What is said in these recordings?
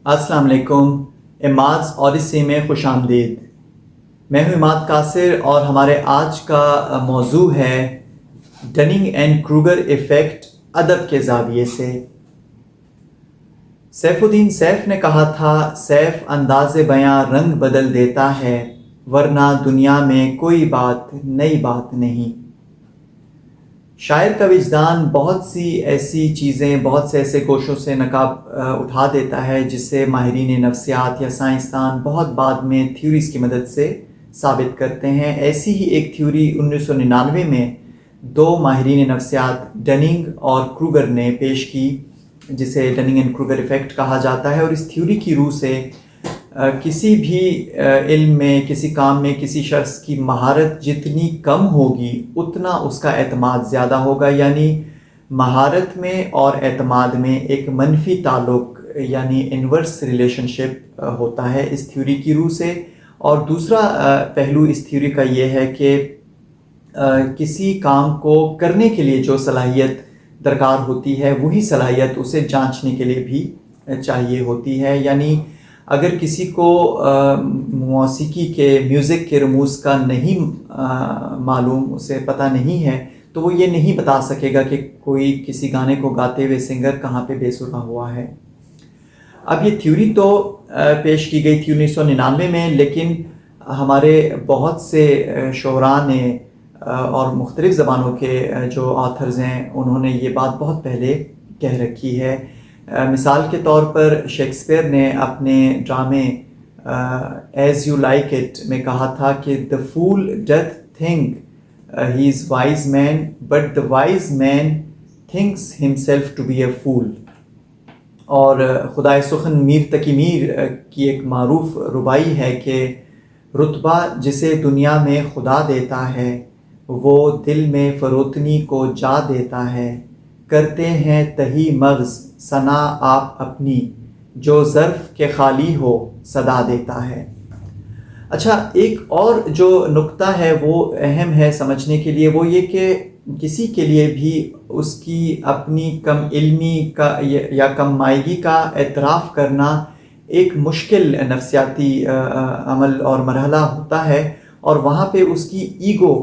السلام علیکم. اماد's اوڈیسی میں خوش آمدید. میں ہوں اماد قاصر اور ہمارے آج کا موضوع ہے ڈننگ اینڈ کروگر ایفیکٹ ادب کے زاویے سے. سیف الدین سیف نے کہا تھا، سیف انداز بیاں رنگ بدل دیتا ہے، ورنہ دنیا میں کوئی بات نئی بات نہیں. شاعر کا وجدان بہت سی ایسی چیزیں، بہت سے ایسے گوشوں سے نقاب اٹھا دیتا ہے جس سے ماہرین نفسیات یا سائنسدان بہت بعد میں تھیوریز کی مدد سے ثابت کرتے ہیں. ایسی ہی ایک تھیوری 1999 میں دو ماہرین نفسیات ڈننگ اور کروگر نے پیش کی، جسے ڈننگ اینڈ کروگر ایفیکٹ کہا جاتا ہے. اور اس تھیوری کی روح سے کسی بھی علم میں، کسی کام میں کسی شخص کی مہارت جتنی کم ہوگی اتنا اس کا اعتماد زیادہ ہوگا. یعنی مہارت میں اور اعتماد میں ایک منفی تعلق یعنی انورس ریلیشن شپ ہوتا ہے اس تھیوری کی روح سے. اور دوسرا پہلو اس تھیوری کا یہ ہے کہ کسی کام کو کرنے کے لیے جو صلاحیت درکار ہوتی ہے وہی صلاحیت اسے جانچنے کے لیے بھی چاہیے ہوتی ہے. یعنی اگر کسی کو موسیقی کے میوزک کے رموز کا نہیں معلوم، اسے پتہ نہیں ہے، تو وہ یہ نہیں بتا سکے گا کہ کوئی کسی گانے کو گاتے ہوئے سنگر کہاں پہ بے سرا ہوا ہے. اب یہ تھیوری تو پیش کی گئی تھی 1999 میں، لیکن ہمارے بہت سے شعراء نے اور مختلف زبانوں کے جو آتھرز ہیں انہوں نے یہ بات بہت پہلے کہہ رکھی ہے. مثال کے طور پر شیکسپیئر نے اپنے ڈرامے ایز یو لائک اٹ میں کہا تھا کہ the fool doth think he is wise man but the wise man thinks himself to be a fool. اور خدائے سخن میر تقی میر کی ایک معروف ربائی ہے کہ رتبہ جسے دنیا میں خدا دیتا ہے وہ دل میں فروتنی کو جا دیتا ہے. کرتے ہیں تہی مغز ثنا آپ اپنی، جو ظرف کے خالی ہو صدا دیتا ہے. اچھا، ایک اور جو نقطہ ہے وہ اہم ہے سمجھنے کے لیے، وہ یہ کہ کسی کے لیے بھی اس کی اپنی کم علمی کا یا کم مائگی کا اعتراف کرنا ایک مشکل نفسیاتی عمل اور مرحلہ ہوتا ہے، اور وہاں پہ اس کی ایگو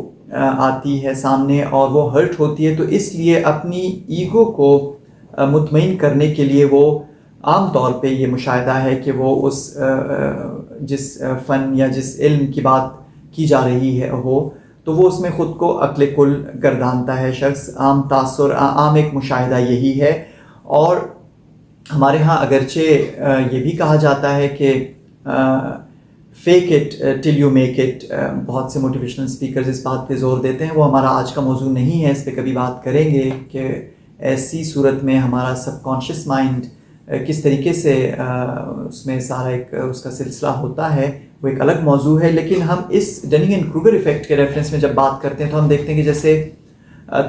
آتی ہے سامنے اور وہ ہرٹ ہوتی ہے. تو اس لیے اپنی ایگو کو مطمئن کرنے کے لیے وہ عام طور پہ یہ مشاہدہ ہے کہ وہ اس جس فن یا جس علم کی بات کی جا رہی ہے تو وہ اس میں خود کو عقل کل گردانتا ہے شخص. عام تاثر، عام ایک مشاہدہ یہی ہے. اور ہمارے ہاں اگرچہ یہ بھی کہا جاتا ہے کہ fake it till you make it, بہت سے موٹیویشنل اسپیکرز اس بات پہ زور دیتے ہیں. وہ ہمارا آج کا موضوع نہیں ہے، اس پہ کبھی بات کریں گے کہ ایسی صورت میں ہمارا سب کانشیس مائنڈ کس طریقے سے اس میں سارا ایک اس کا سلسلہ ہوتا ہے، وہ ایک الگ موضوع ہے. لیکن ہم اس ڈننگ اینڈ کروگر ایفیکٹ کے ریفرنس میں جب بات کرتے ہیں تو ہم دیکھتے ہیں کہ جیسے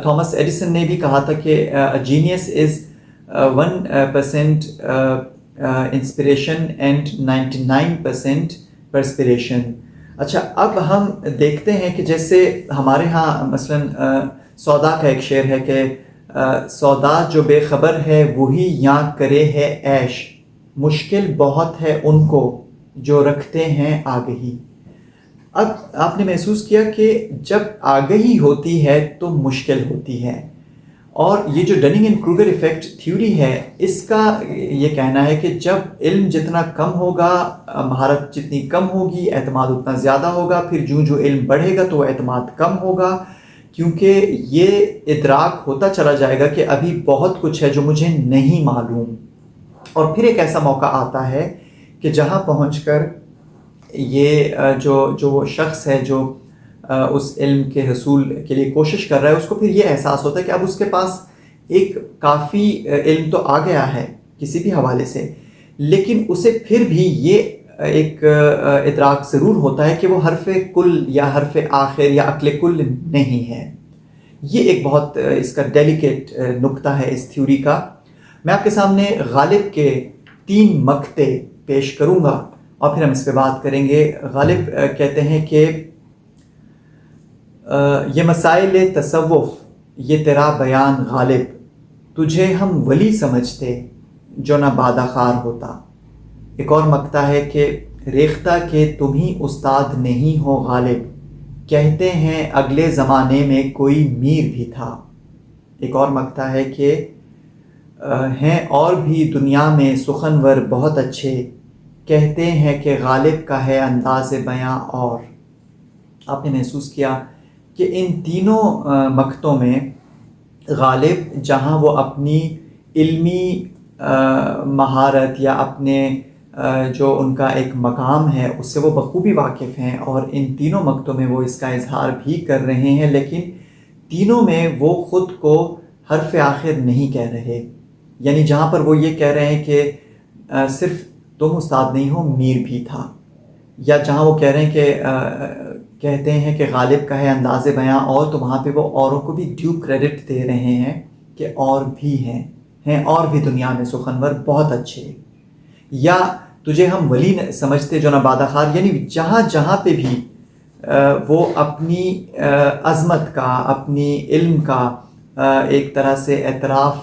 تھامس ایڈیسن نے بھی کہا تھا کہ جینیس از 1% انسپریشن اینڈ 99% پرسپریشن. اچھا، اب ہم دیکھتے ہیں کہ جیسے ہمارے ہاں مثلاً سودا کا ایک شعر ہے کہ سودا جو بے خبر ہے وہی یاں کرے ہے عیش، مشکل بہت ہے ان کو جو رکھتے ہیں آگہی. اب آپ نے محسوس کیا کہ جب آگہی ہوتی ہے تو مشکل ہوتی ہے. اور یہ جو Dunning and Kruger effect theory ہے، اس کا یہ کہنا ہے کہ جب علم جتنا کم ہوگا، مہارت جتنی کم ہوگی، اعتماد اتنا زیادہ ہوگا. پھر جو علم بڑھے گا تو اعتماد کم ہوگا، کیونکہ یہ ادراک ہوتا چلا جائے گا کہ ابھی بہت کچھ ہے جو مجھے نہیں معلوم. اور پھر ایک ایسا موقع آتا ہے کہ جہاں پہنچ کر یہ جو شخص ہے جو اس علم کے حصول کے لیے کوشش کر رہا ہے، اس کو پھر یہ احساس ہوتا ہے کہ اب اس کے پاس ایک کافی علم تو آ گیا ہے کسی بھی حوالے سے، لیکن اسے پھر بھی یہ ایک ادراک ضرور ہوتا ہے کہ وہ حرف کل یا حرف آخر یا عقل کل نہیں ہے. یہ ایک بہت اس کا ڈیلیکیٹ نقطہ ہے اس تھیوری کا. میں آپ کے سامنے غالب کے 3 مقطع پیش کروں گا اور پھر ہم اس پہ بات کریں گے. غالب کہتے ہیں کہ یہ مسائل تصوف یہ تیرا بیان غالب، تجھے ہم ولی سمجھتے جو نہ بادہ خار ہوتا. ایک اور مقطع ہے کہ ریختہ کہ تم ہی استاد نہیں ہو غالب، کہتے ہیں اگلے زمانے میں کوئی میر بھی تھا۔ ایک اور مقطع ہے کہ ہیں اور بھی دنیا میں سخنور بہت اچھے، کہتے ہیں کہ غالب کا ہے انداز بیاں اور۔ آپ نے محسوس کیا کہ ان تینوں مقطعوں میں غالب جہاں وہ اپنی علمی مہارت یا اپنے جو ان کا ایک مقام ہے اس سے وہ بخوبی واقف ہیں، اور ان تینوں مقطعوں میں وہ اس کا اظہار بھی کر رہے ہیں، لیکن تینوں میں وہ خود کو حرف آخر نہیں کہہ رہے۔ یعنی جہاں پر وہ یہ کہہ رہے ہیں کہ صرف تم استاد نہیں ہو، میر بھی تھا، یا جہاں وہ کہہ رہے ہیں کہ کہتے ہیں کہ غالب کا ہے انداز بیاں اور، تو وہاں پہ وہ اوروں کو بھی ڈیو کریڈٹ دے رہے ہیں کہ اور بھی ہیں اور بھی دنیا میں سخنور بہت اچھے، یا تجھے ہم ولی سمجھتے جو نبادہ خار۔ یعنی جہاں جہاں پہ بھی وہ اپنی عظمت کا، اپنی علم کا ایک طرح سے اعتراف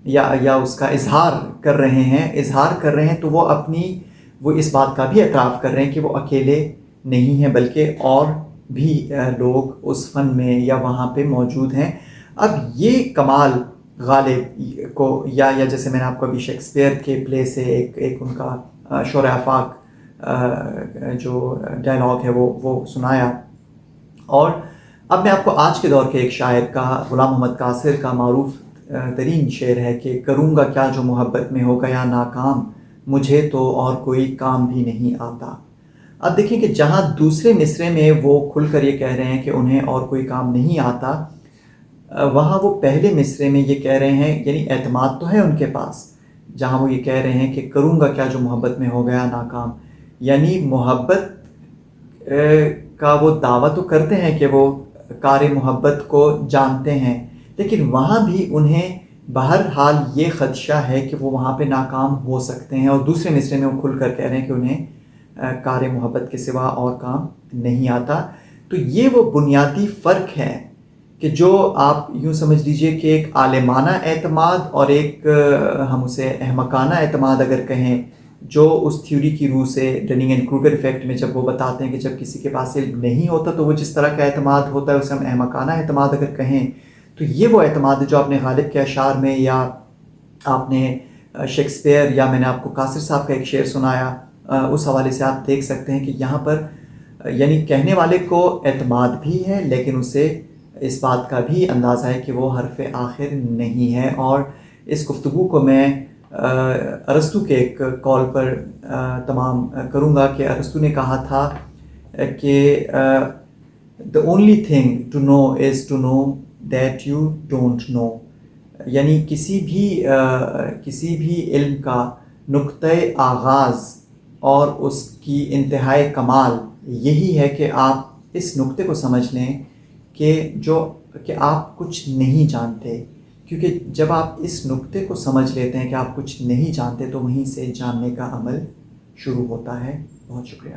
یا اس کا اظہار کر رہے ہیں تو وہ اس بات کا بھی اعتراف کر رہے ہیں کہ وہ اکیلے نہیں ہیں، بلکہ اور بھی لوگ اس فن میں یا وہاں پہ موجود ہیں۔ اب یہ کمال غالب کو، یا جیسے میں نے آپ کو ابھی شیکسپیئر کے پلے سے ایک ان کا شور آفاق جو ڈائلاگ ہے وہ سنایا، اور اب میں آپ کو آج کے دور کے ایک شاعر کا، غلام محمد قاصر کا معروف ترین شعر ہے کہ کروں گا کیا جو محبت میں ہو گیا ناکام، مجھے تو اور کوئی کام بھی نہیں آتا۔ اب دیکھیں کہ جہاں دوسرے مصرے میں وہ کھل کر یہ کہہ رہے ہیں کہ انہیں اور کوئی کام نہیں آتا، وہاں وہ پہلے مصرے میں یہ کہہ رہے ہیں، یعنی اعتماد تو ہے ان کے پاس، جہاں وہ یہ کہہ رہے ہیں کہ کروں گا کیا جو محبت میں ہو گیا ناکام، یعنی محبت کا وہ دعویٰ تو کرتے ہیں کہ وہ کار محبت کو جانتے ہیں، لیکن وہاں بھی انہیں بہرحال یہ خدشہ ہے کہ وہ وہاں پہ ناکام ہو سکتے ہیں، اور دوسرے مصرے میں وہ کھل کر کہہ رہے ہیں کہ انہیں کار محبت کے سوا اور کام نہیں آتا۔ تو یہ وہ بنیادی فرق ہے کہ جو آپ یوں سمجھ لیجئے کہ ایک عالمانہ اعتماد اور ایک ہم اسے احمقانہ اعتماد اگر کہیں، جو اس تھیوری کی روح سے ڈننگ اینڈ کروگر ایفیکٹ میں جب وہ بتاتے ہیں کہ جب کسی کے پاس علم نہیں ہوتا تو وہ جس طرح کا اعتماد ہوتا ہے اسے ہم احمقانہ اعتماد اگر کہیں، تو یہ وہ اعتماد ہے جو آپ نے غالب کے اشعار میں، یا آپ نے شیکسپیئر، یا میں نے آپ کو قاصر صاحب کا ایک شعر سنایا، اس حوالے سے آپ دیکھ سکتے ہیں کہ یہاں پر یعنی کہنے والے کو اعتماد بھی ہے، لیکن اسے اس بات کا بھی اندازہ ہے کہ وہ حرف آخر نہیں ہے۔ اور اس گفتگو کو میں ارسطو کے ایک کال پر تمام کروں گا کہ ارسطو نے کہا تھا کہ the only thing to know is to know that you don't know، یعنی کسی بھی علم کا نقطۂ آغاز اور اس کی انتہائی کمال یہی ہے کہ آپ اس نقطے کو سمجھ لیں کہ آپ کچھ نہیں جانتے، کیونکہ جب آپ اس نقطے کو سمجھ لیتے ہیں کہ آپ کچھ نہیں جانتے تو وہیں سے جاننے کا عمل شروع ہوتا ہے۔ بہت شکریہ۔